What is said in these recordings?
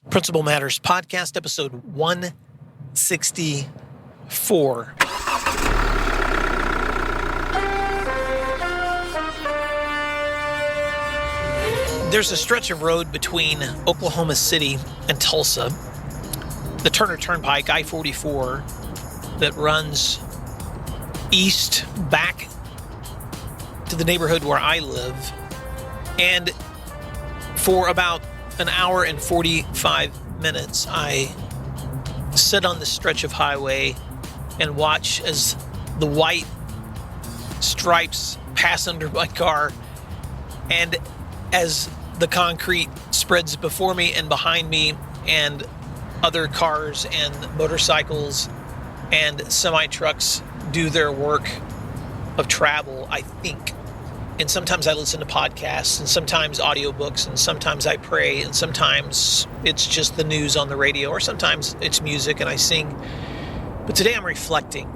Principal Matters Podcast, episode 164. There's a stretch of road between Oklahoma City and Tulsa, the Turner Turnpike, I-44, that runs east back to the neighborhood where I live. And for about an hour and 45 minutes, I sit on this stretch of highway and watch as the white stripes pass under my car, and as the concrete spreads before me and behind me, and other cars and motorcycles and semi-trucks do their work of travel, I think. And sometimes I listen to podcasts, and sometimes audiobooks, and sometimes I pray, and sometimes it's just the news on the radio, or sometimes it's music and I sing. But today I'm reflecting,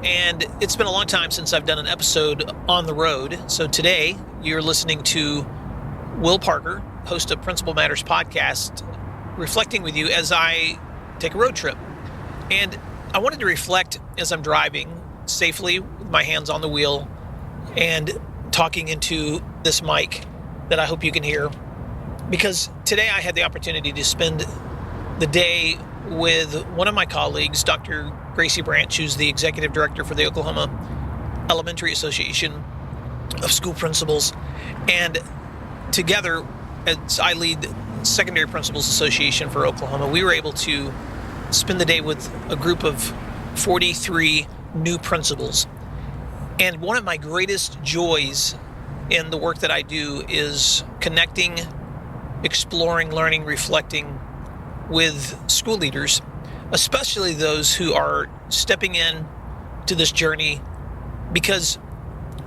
and it's been a long time since I've done an episode on the road. So today you're listening to Will Parker, host of Principal Matters Podcast, reflecting with you as I take a road trip. And I wanted to reflect as I'm driving safely with my hands on the wheel and talking into this mic that I hope you can hear, because today I had the opportunity to spend the day with one of my colleagues, Dr. Gracie Branch, who's the executive director for the Oklahoma Elementary Association of School Principals. And together, as I lead the Secondary Principals Association for Oklahoma, we were able to spend the day with a group of 43 new principals. And one of my greatest joys in the work that I do is connecting, exploring, learning, reflecting with school leaders, especially those who are stepping in to this journey because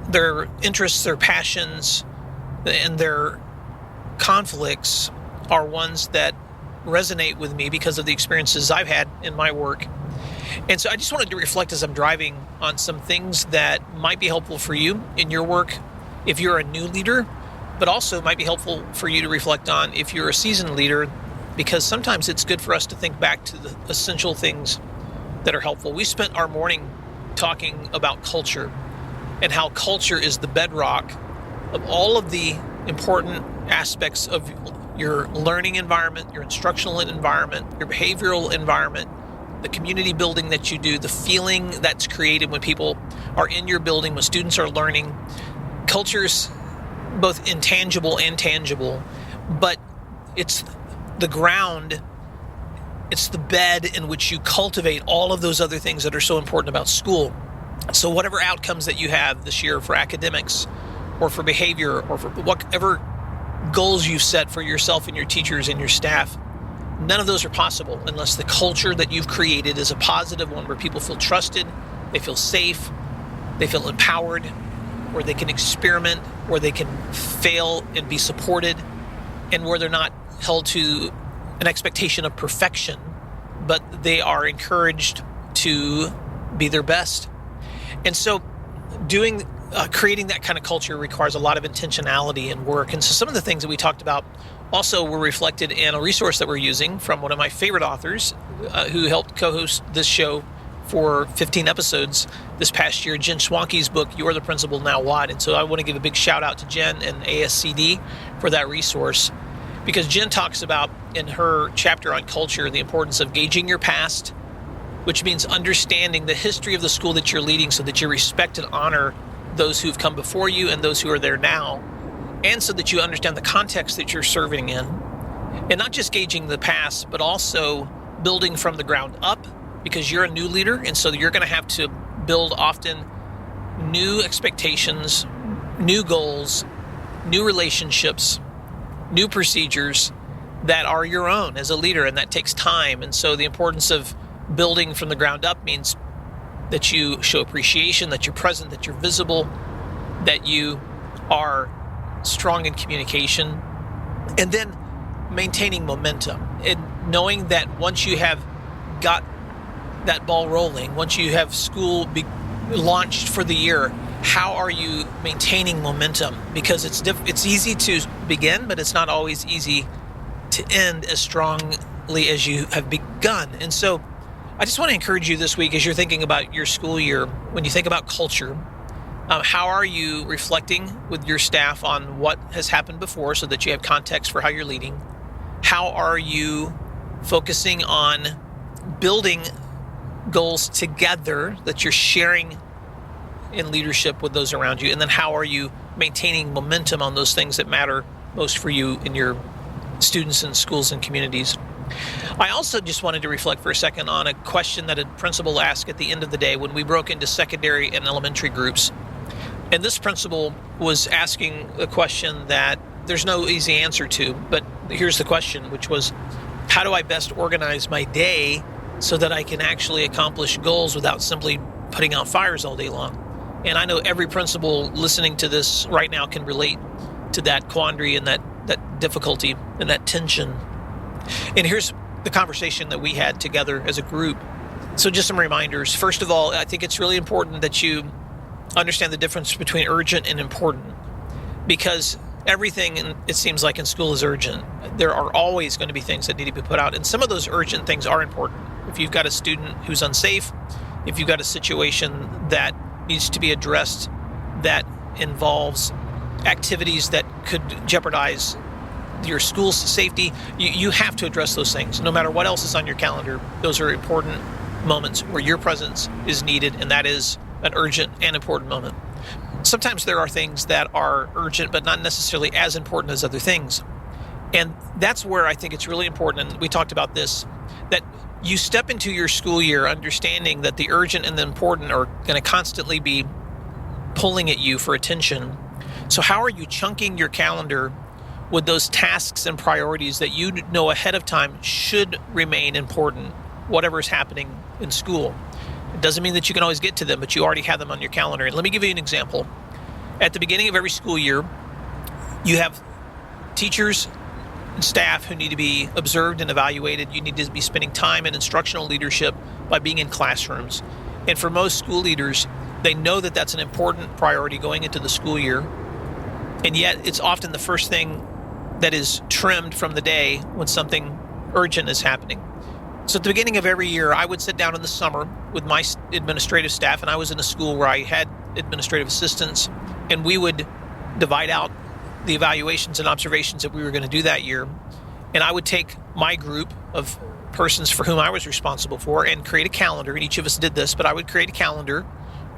their interests, their passions, and their conflicts are ones that resonate with me because of the experiences I've had in my work. And so I just wanted to reflect as I'm driving on some things that might be helpful for you in your work if you're a new leader, but also might be helpful for you to reflect on if you're a seasoned leader, because sometimes it's good for us to think back to the essential things that are helpful. We spent our morning talking about culture and how culture is the bedrock of all of the important aspects of your learning environment, your instructional environment, your behavioral environment, the community building that you do, the feeling that's created when people are in your building, when students are learning. Culture's both intangible and tangible, but it's the ground, it's the bed in which you cultivate all of those other things that are so important about school. So whatever outcomes that you have this year for academics or for behavior or for whatever goals you've set for yourself and your teachers and your staff, none of those are possible unless the culture that you've created is a positive one where people feel trusted, they feel safe, they feel empowered, where they can experiment, where they can fail and be supported, and where they're not held to an expectation of perfection, but they are encouraged to be their best. And so creating that kind of culture requires a lot of intentionality and work. And so some of the things that we talked about also were reflected in a resource that we're using from one of my favorite authors who helped co-host this show for 15 episodes this past year, Jen Schwanke's book, You're the Principal, Now What? And so I want to give a big shout out to Jen and ASCD for that resource, because Jen talks about in her chapter on culture the importance of gauging your past, which means understanding the history of the school that you're leading so that you respect and honor those who've come before you and those who are there now, and so that you understand the context that you're serving in. And not just gauging the past, but also building from the ground up, because you're a new leader, and so you're going to have to build often new expectations, new goals, new relationships, new procedures that are your own as a leader, and that takes time. And so the importance of building from the ground up means that you show appreciation, that you're present, that you're visible, that you are strong in communication, and then maintaining momentum and knowing that once you have got that ball rolling, once you have school launched for the year, how are you maintaining momentum? Because it's easy to begin, but it's not always easy to end as strong urgently as you have begun. And so I just want to encourage you this week as you're thinking about your school year, when you think about culture, how are you reflecting with your staff on what has happened before so that you have context for how you're leading? How are you focusing on building goals together that you're sharing in leadership with those around you? And then how are you maintaining momentum on those things that matter most for you in your students and schools and communities? I also just wanted to reflect for a second on a question that a principal asked at the end of the day when we broke into secondary and elementary groups. And this principal was asking a question that there's no easy answer to, but here's the question, which was, how do I best organize my day so that I can actually accomplish goals without simply putting out fires all day long? And I know every principal listening to this right now can relate to that quandary and that difficulty and that tension. And here's the conversation that we had together as a group. So just some reminders. First of all, I think it's really important that you understand the difference between urgent and important, because everything, it seems like in school, is urgent. There are always going to be things that need to be put out, and some of those urgent things are important. If you've got a student who's unsafe, if you've got a situation that needs to be addressed that involves activities that could jeopardize your school's safety, you have to address those things. No matter what else is on your calendar, those are important moments where your presence is needed, and that is an urgent and important moment. Sometimes there are things that are urgent but not necessarily as important as other things. And that's where I think it's really important, and we talked about this, that you step into your school year understanding that the urgent and the important are going to constantly be pulling at you for attention. So how are you chunking your calendar with those tasks and priorities that you know ahead of time should remain important, whatever is happening in school? It doesn't mean that you can always get to them, but you already have them on your calendar. And let me give you an example. At the beginning of every school year, you have teachers and staff who need to be observed and evaluated. You need to be spending time in instructional leadership by being in classrooms. And for most school leaders, they know that that's an important priority going into the school year. And yet it's often the first thing that is trimmed from the day when something urgent is happening. So at the beginning of every year, I would sit down in the summer with my administrative staff, and I was in a school where I had administrative assistants, and we would divide out the evaluations and observations that we were going to do that year. And I would take my group of persons for whom I was responsible for and create a calendar, and each of us did this, but I would create a calendar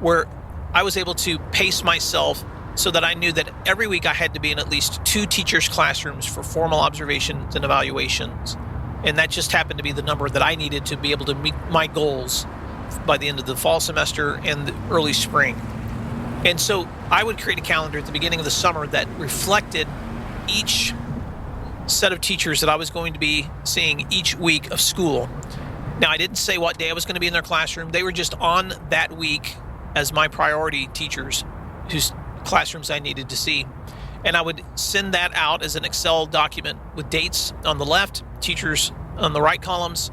where I was able to pace myself so that I knew that every week I had to be in at least 2 teachers' classrooms for formal observations and evaluations. And that just happened to be the number that I needed to be able to meet my goals by the end of the fall semester and the early spring. And so I would create a calendar at the beginning of the summer that reflected each set of teachers that I was going to be seeing each week of school. Now, I didn't say what day I was going to be in their classroom. They were just on that week as my priority teachers whose classrooms I needed to see. And I would send that out as an Excel document with dates on the left, teachers on the right columns,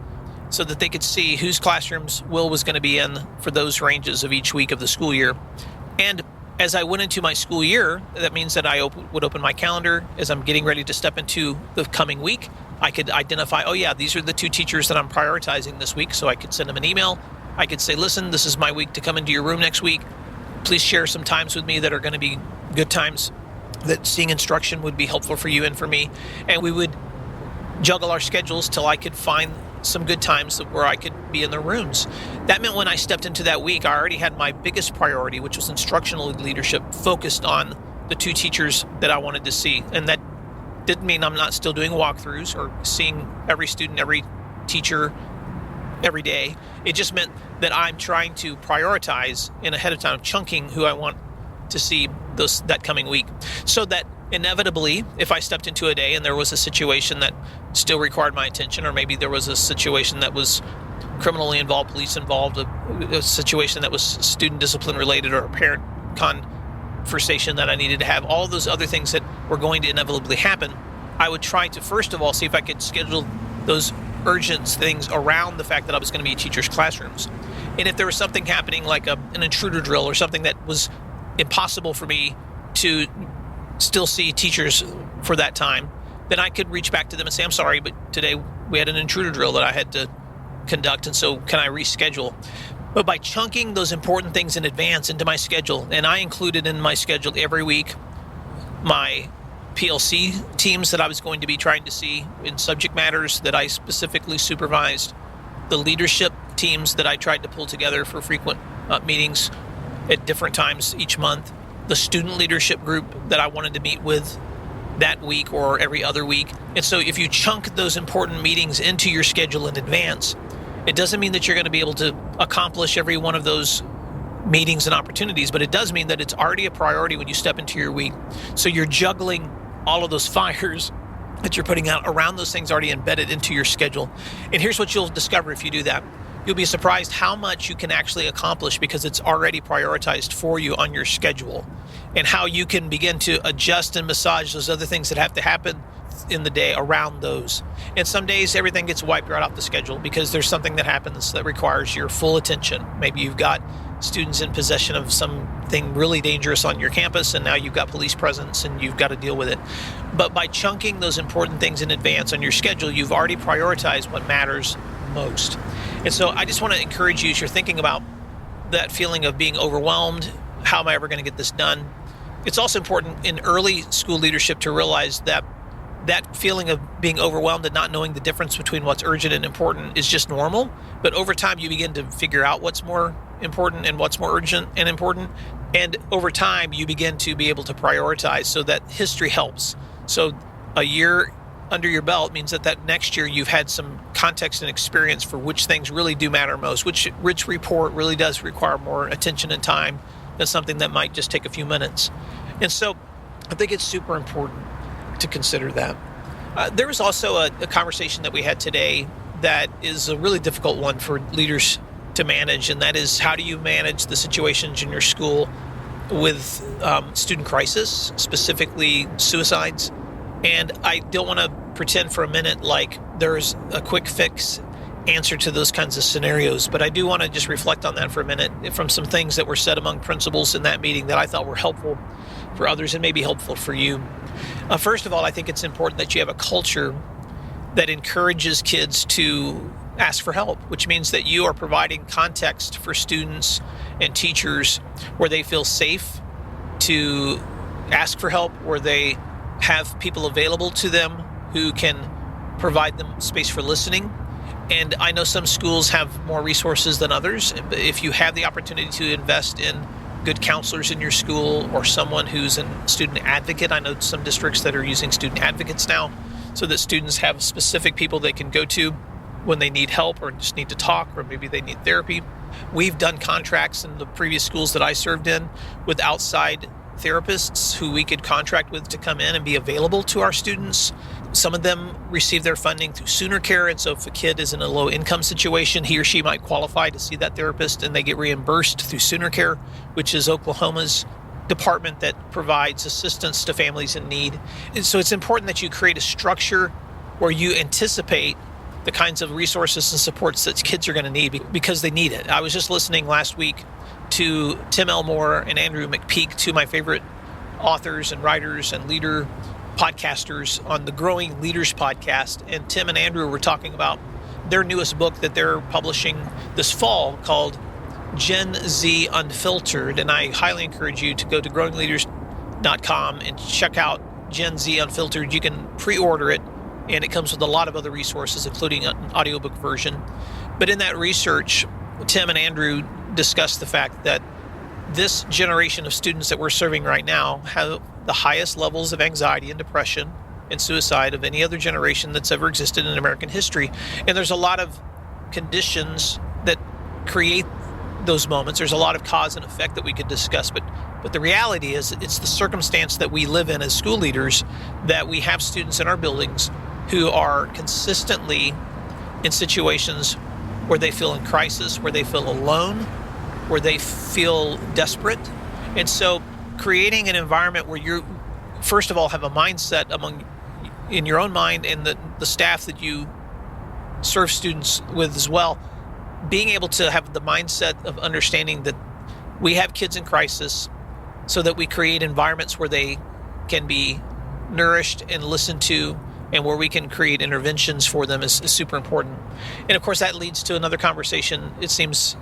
so that they could see whose classrooms Will was going to be in for those ranges of each week of the school year. And as I went into my school year, that means that I would open my calendar as I'm getting ready to step into the coming week. I could identify, oh yeah, these are the 2 teachers that I'm prioritizing this week. So I could send them an email. I could say, listen, this is my week to come into your room next week. Please share some times with me that are going to be good times, that seeing instruction would be helpful for you and for me. And we would juggle our schedules till I could find some good times where I could be in their rooms. That meant when I stepped into that week, I already had my biggest priority, which was instructional leadership, focused on the 2 teachers that I wanted to see. And that didn't mean I'm not still doing walkthroughs or seeing every student, every teacher, every day. It just meant that I'm trying to prioritize in ahead of time, chunking who I want to see that coming week. So that inevitably, if I stepped into a day and there was a situation that still required my attention, or maybe there was a situation that was criminally involved, police involved, a situation that was student discipline related, or a parent conversation that I needed to have, all those other things that were going to inevitably happen, I would try to first of all see if I could schedule those urgent things around the fact that I was going to be in teachers' classrooms. And if there was something happening like an intruder drill or something that was impossible for me to still see teachers for that time, then I could reach back to them and say, I'm sorry, but today we had an intruder drill that I had to conduct, and so can I reschedule? But by chunking those important things in advance into my schedule, and I included in my schedule every week my PLC teams that I was going to be trying to see in subject matters that I specifically supervised, the leadership teams that I tried to pull together for frequent meetings at different times each month, the student leadership group that I wanted to meet with that week or every other week. And so if you chunk those important meetings into your schedule in advance, it doesn't mean that you're going to be able to accomplish every one of those meetings and opportunities, but it does mean that it's already a priority when you step into your week. So you're juggling all of those fires that you're putting out around those things already embedded into your schedule. And here's what you'll discover if you do that. You'll be surprised how much you can actually accomplish because it's already prioritized for you on your schedule, and how you can begin to adjust and massage those other things that have to happen in the day around those. And some days everything gets wiped right off the schedule because there's something that happens that requires your full attention. Maybe you've got students in possession of something really dangerous on your campus, and now you've got police presence and you've got to deal with it. But by chunking those important things in advance on your schedule, you've already prioritized what matters most. And so I just want to encourage you, as you're thinking about that feeling of being overwhelmed, how am I ever going to get this done? It's also important in early school leadership to realize that that feeling of being overwhelmed and not knowing the difference between what's urgent and important is just normal. But over time, you begin to figure out what's more important and what's more urgent and important. And over time, you begin to be able to prioritize, so that history helps. So a year under your belt means that next year you've had some context and experience for which things really do matter most, which report really does require more attention and time than something that might just take a few minutes. And so I think it's super important to consider that. There was also a conversation that we had today that is a really difficult one for leaders to manage, and that is, how do you manage the situations in your school with student crisis, specifically suicides? And I don't want to pretend for a minute like there's a quick fix answer to those kinds of scenarios, but I do want to just reflect on that for a minute from some things that were said among principals in that meeting that I thought were helpful for others and maybe helpful for you. First of all, I think it's important that you have a culture that encourages kids to ask for help, which means that you are providing context for students and teachers where they feel safe to ask for help, where they have people available to them who can provide them space for listening. And I know some schools have more resources than others. If you have the opportunity to invest in good counselors in your school or someone who's a student advocate, I know some districts that are using student advocates now, so that students have specific people they can go to when they need help or just need to talk, or maybe they need therapy. We've done contracts in the previous schools that I served in with outside therapists who we could contract with to come in and be available to our students. Some of them receive their funding through Sooner Care, and so if a kid is in a low income situation, he or she might qualify to see that therapist, and they get reimbursed through Sooner Care, which is Oklahoma's department that provides assistance to families in need. And so it's important that you create a structure where you anticipate the kinds of resources and supports that kids are going to need because they need it. I was just listening last week to Tim Elmore and Andrew McPeak, two of my favorite authors and writers and leader podcasters on the Growing Leaders podcast. And Tim and Andrew were talking about their newest book that they're publishing this fall called Gen Z Unfiltered. And I highly encourage you to go to growingleaders.com and check out Gen Z Unfiltered. You can pre-order it, and it comes with a lot of other resources, including an audiobook version. But in that research, Tim and Andrew discussed the fact that this generation of students that we're serving right now have the highest levels of anxiety and depression and suicide of any other generation that's ever existed in American history. And there's a lot of conditions that create those moments. There's a lot of cause and effect that we could discuss, but the reality is it's the circumstance that we live in as school leaders that we have students in our buildings who are consistently in situations where they feel in crisis, where they feel alone, where they feel desperate. And so creating an environment where you, first of all, have a mindset in your own mind and the staff that you serve students with as well, being able to have the mindset of understanding that we have kids in crisis so that we create environments where they can be nourished and listened to and where we can create interventions for them is super important. And of course, that leads to another conversation, it seems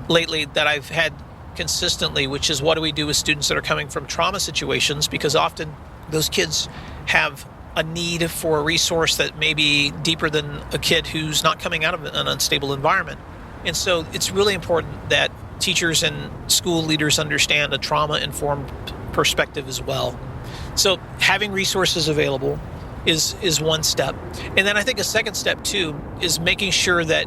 lately, that I've had consistently, which is what do we do with students that are coming from trauma situations? Because often those kids have a need for a resource that may be deeper than a kid who's not coming out of an unstable environment. And so it's really important that teachers and school leaders understand a trauma-informed perspective as well. So having resources available is one step. And then I think a second step too is making sure that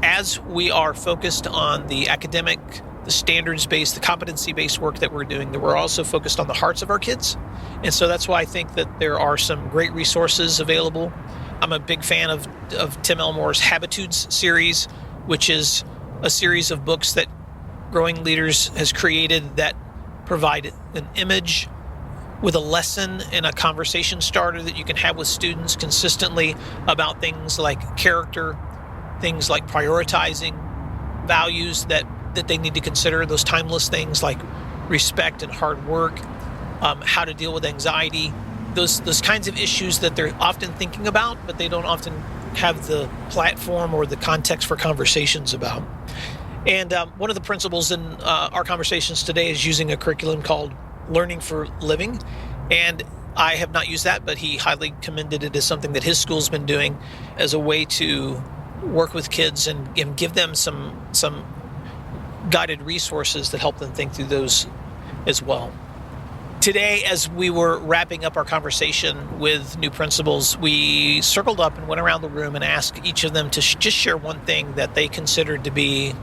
as we are focused on the academic, the standards-based, the competency-based work that we're doing, that we're also focused on the hearts of our kids. And so that's why I think that there are some great resources available. I'm a big fan of Tim Elmore's Habitudes series, which is a series of books that Growing Leaders has created that provide an image with a lesson and a conversation starter that you can have with students consistently about things like character, things like prioritizing, values that they need to consider, those timeless things like respect and hard work, how to deal with anxiety, those kinds of issues that they're often thinking about, but they don't often have the platform or the context for conversations about. And one of the principles in our conversations today is using a curriculum called Learning for Living. And I have not used that, but he highly commended it as something that his school's been doing as a way to work with kids and give them some guided resources that help them think through those as well. Today, as we were wrapping up our conversation with new principals, we circled up and went around the room and asked each of them to just share one thing that they considered to be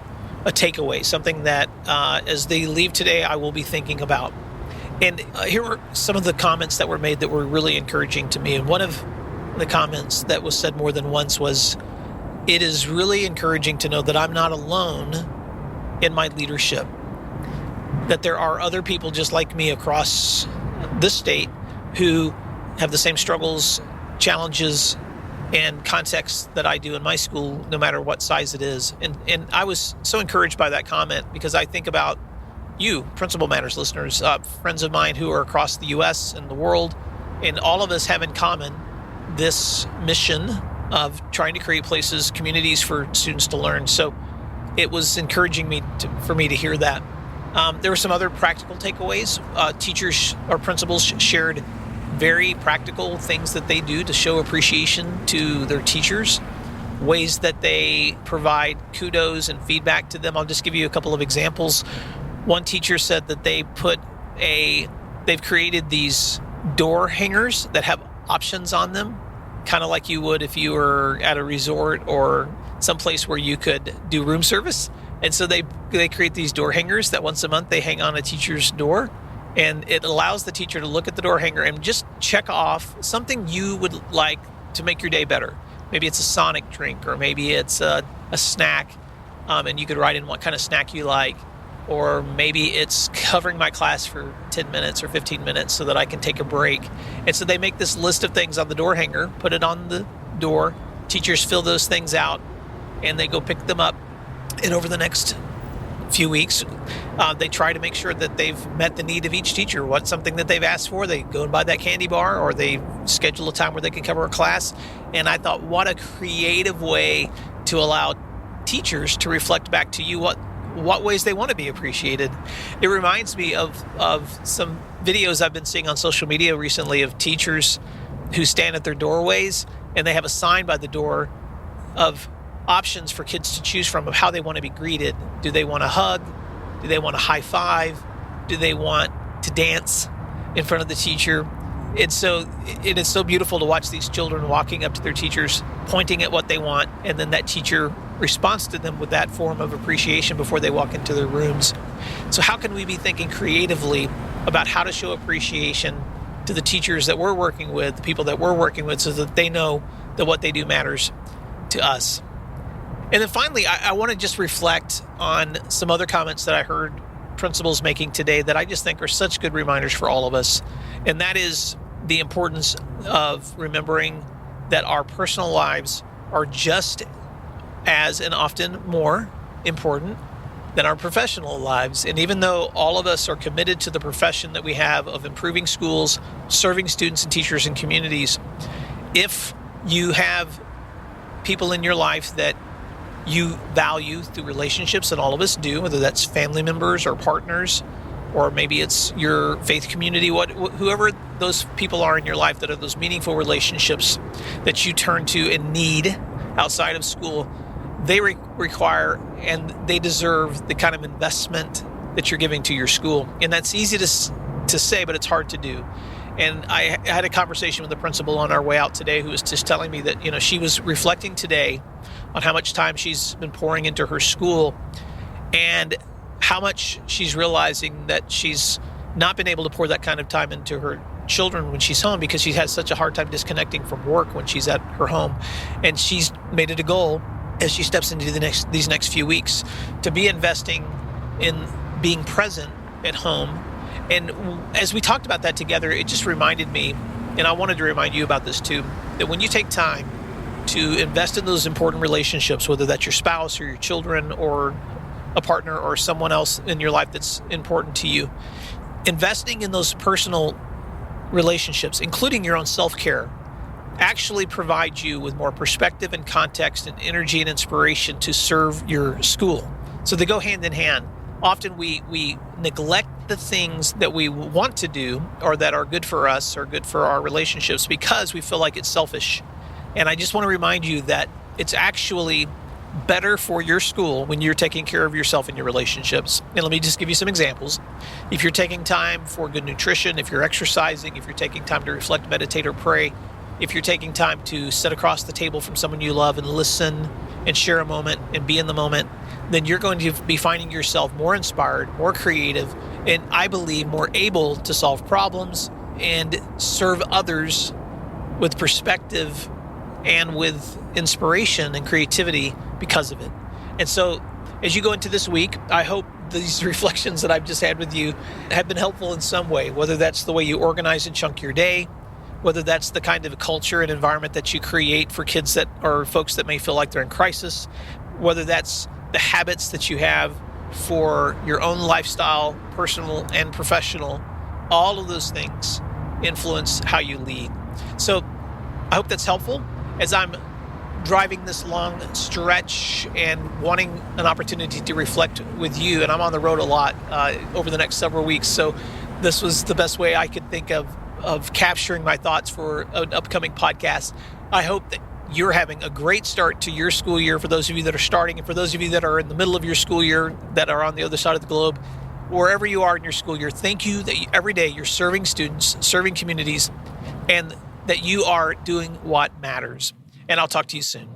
a takeaway, something that as they leave today, I will be thinking about. And here were some of the comments that were made that were really encouraging to me. And one of the comments that was said more than once was, "It is really encouraging to know that I'm not alone in my leadership, that there are other people just like me across this state who have the same struggles, challenges, and contexts that I do in my school, no matter what size it is." And I was so encouraged by that comment because I think about you, Principal Matters listeners, friends of mine who are across the U.S. and the world, and all of us have in common this mission of trying to create places, communities for students to learn. So it was encouraging for me to hear that. There were some other practical takeaways. Teachers or principals shared very practical things that they do to show appreciation to their teachers, ways that they provide kudos and feedback to them. I'll just give you a couple of examples. One teacher said that they've created these door hangers that have options on them, kind of like you would if you were at a resort or someplace where you could do room service. And so they create these door hangers that once a month they hang on a teacher's door, and it allows the teacher to look at the door hanger and just check off something you would like to make your day better. Maybe it's a Sonic drink, or maybe it's a snack, and you could write in what kind of snack you like. Or maybe it's covering my class for 10 minutes or 15 minutes so that I can take a break. And so they make this list of things on the door hanger, put it on the door. Teachers fill those things out, and they go pick them up. And over the next few weeks, they try to make sure that they've met the need of each teacher. What's something that they've asked for? They go and buy that candy bar, or they schedule a time where they can cover a class. And I thought, what a creative way to allow teachers to reflect back to you what ways they want to be appreciated. It reminds me of some videos I've been seeing on social media recently of teachers who stand at their doorways, and they have a sign by the door of options for kids to choose from of how they want to be greeted. Do they want a hug? Do they want a high five? Do they want to dance in front of the teacher? And so it is so beautiful to watch these children walking up to their teachers, pointing at what they want, and then that teacher responds to them with that form of appreciation before they walk into their rooms. So how can we be thinking creatively about how to show appreciation to the teachers that we're working with, the people that we're working with, so that they know that what they do matters to us? And then finally, I want to just reflect on some other comments that I heard principals making today that I just think are such good reminders for all of us. And that is the importance of remembering that our personal lives are just as and often more important than our professional lives. And even though all of us are committed to the profession that we have of improving schools, serving students and teachers and communities, If you have people in your life that you value through relationships, and all of us do, whether that's family members or partners, or maybe it's your faith community, whoever those people are in your life that are those meaningful relationships that you turn to and need outside of school, they require and they deserve the kind of investment that you're giving to your school. And that's easy to say, but it's hard to do. And I had a conversation with the principal on our way out today who was just telling me that, she was reflecting today on how much time she's been pouring into her school and how much she's realizing that she's not been able to pour that kind of time into her children when she's home because she has such a hard time disconnecting from work when she's at her home. And she's made it a goal as she steps into these next few weeks to be investing in being present at home. And as we talked about that together, it just reminded me, and I wanted to remind you about this too, that when you take time to invest in those important relationships, whether that's your spouse or your children or a partner or someone else in your life that's important to you, investing in those personal relationships, including your own self-care, actually provides you with more perspective and context and energy and inspiration to serve your school. So they go hand in hand. Often we neglect the things that we want to do or that are good for us or good for our relationships because we feel like it's selfish. And I just want to remind you that it's actually better for your school when you're taking care of yourself and your relationships. And let me just give you some examples. If you're taking time for good nutrition, if you're exercising, if you're taking time to reflect, meditate, or pray, if you're taking time to sit across the table from someone you love and listen and share a moment and be in the moment, then you're going to be finding yourself more inspired, more creative, and I believe more able to solve problems and serve others with perspective and with inspiration and creativity because of it. And so as you go into this week, I hope these reflections that I've just had with you have been helpful in some way, whether that's the way you organize and chunk your day, whether that's the kind of culture and environment that you create for kids that are folks that may feel like they're in crisis, whether that's the habits that you have for your own lifestyle, personal and professional. All of those things influence how you lead. So I hope that's helpful as I'm driving this long stretch and wanting an opportunity to reflect with you. And I'm on the road a lot over the next several weeks. So this was the best way I could think of capturing my thoughts for an upcoming podcast. I hope that you're having a great start to your school year for those of you that are starting, and for those of you that are in the middle of your school year that are on the other side of the globe, wherever you are in your school year, thank you that every day you're serving students, serving communities, and that you are doing what matters. And I'll talk to you soon.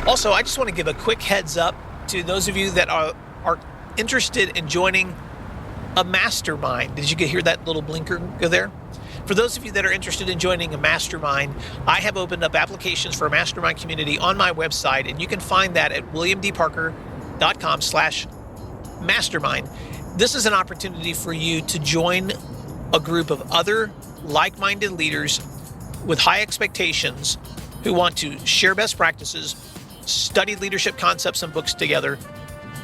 Also, I just want to give a quick heads up to those of you that are interested in joining a mastermind. Did you hear that little blinker go there? For those of you that are interested in joining a mastermind, I have opened up applications for a mastermind community on my website, and you can find that at williamdparker.com/mastermind. This is an opportunity for you to join a group of other like-minded leaders with high expectations who want to share best practices, study leadership concepts and books together,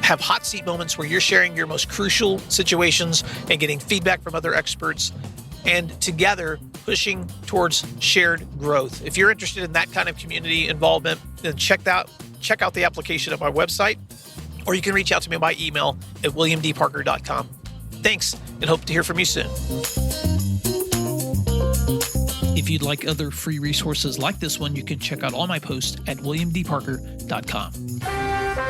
have hot seat moments where you're sharing your most crucial situations and getting feedback from other experts, and together pushing towards shared growth. If you're interested in that kind of community involvement, then check out the application at my website, or you can reach out to me by email at williamdparker.com. Thanks, and hope to hear from you soon. If you'd like other free resources like this one, you can check out all my posts at williamdparker.com.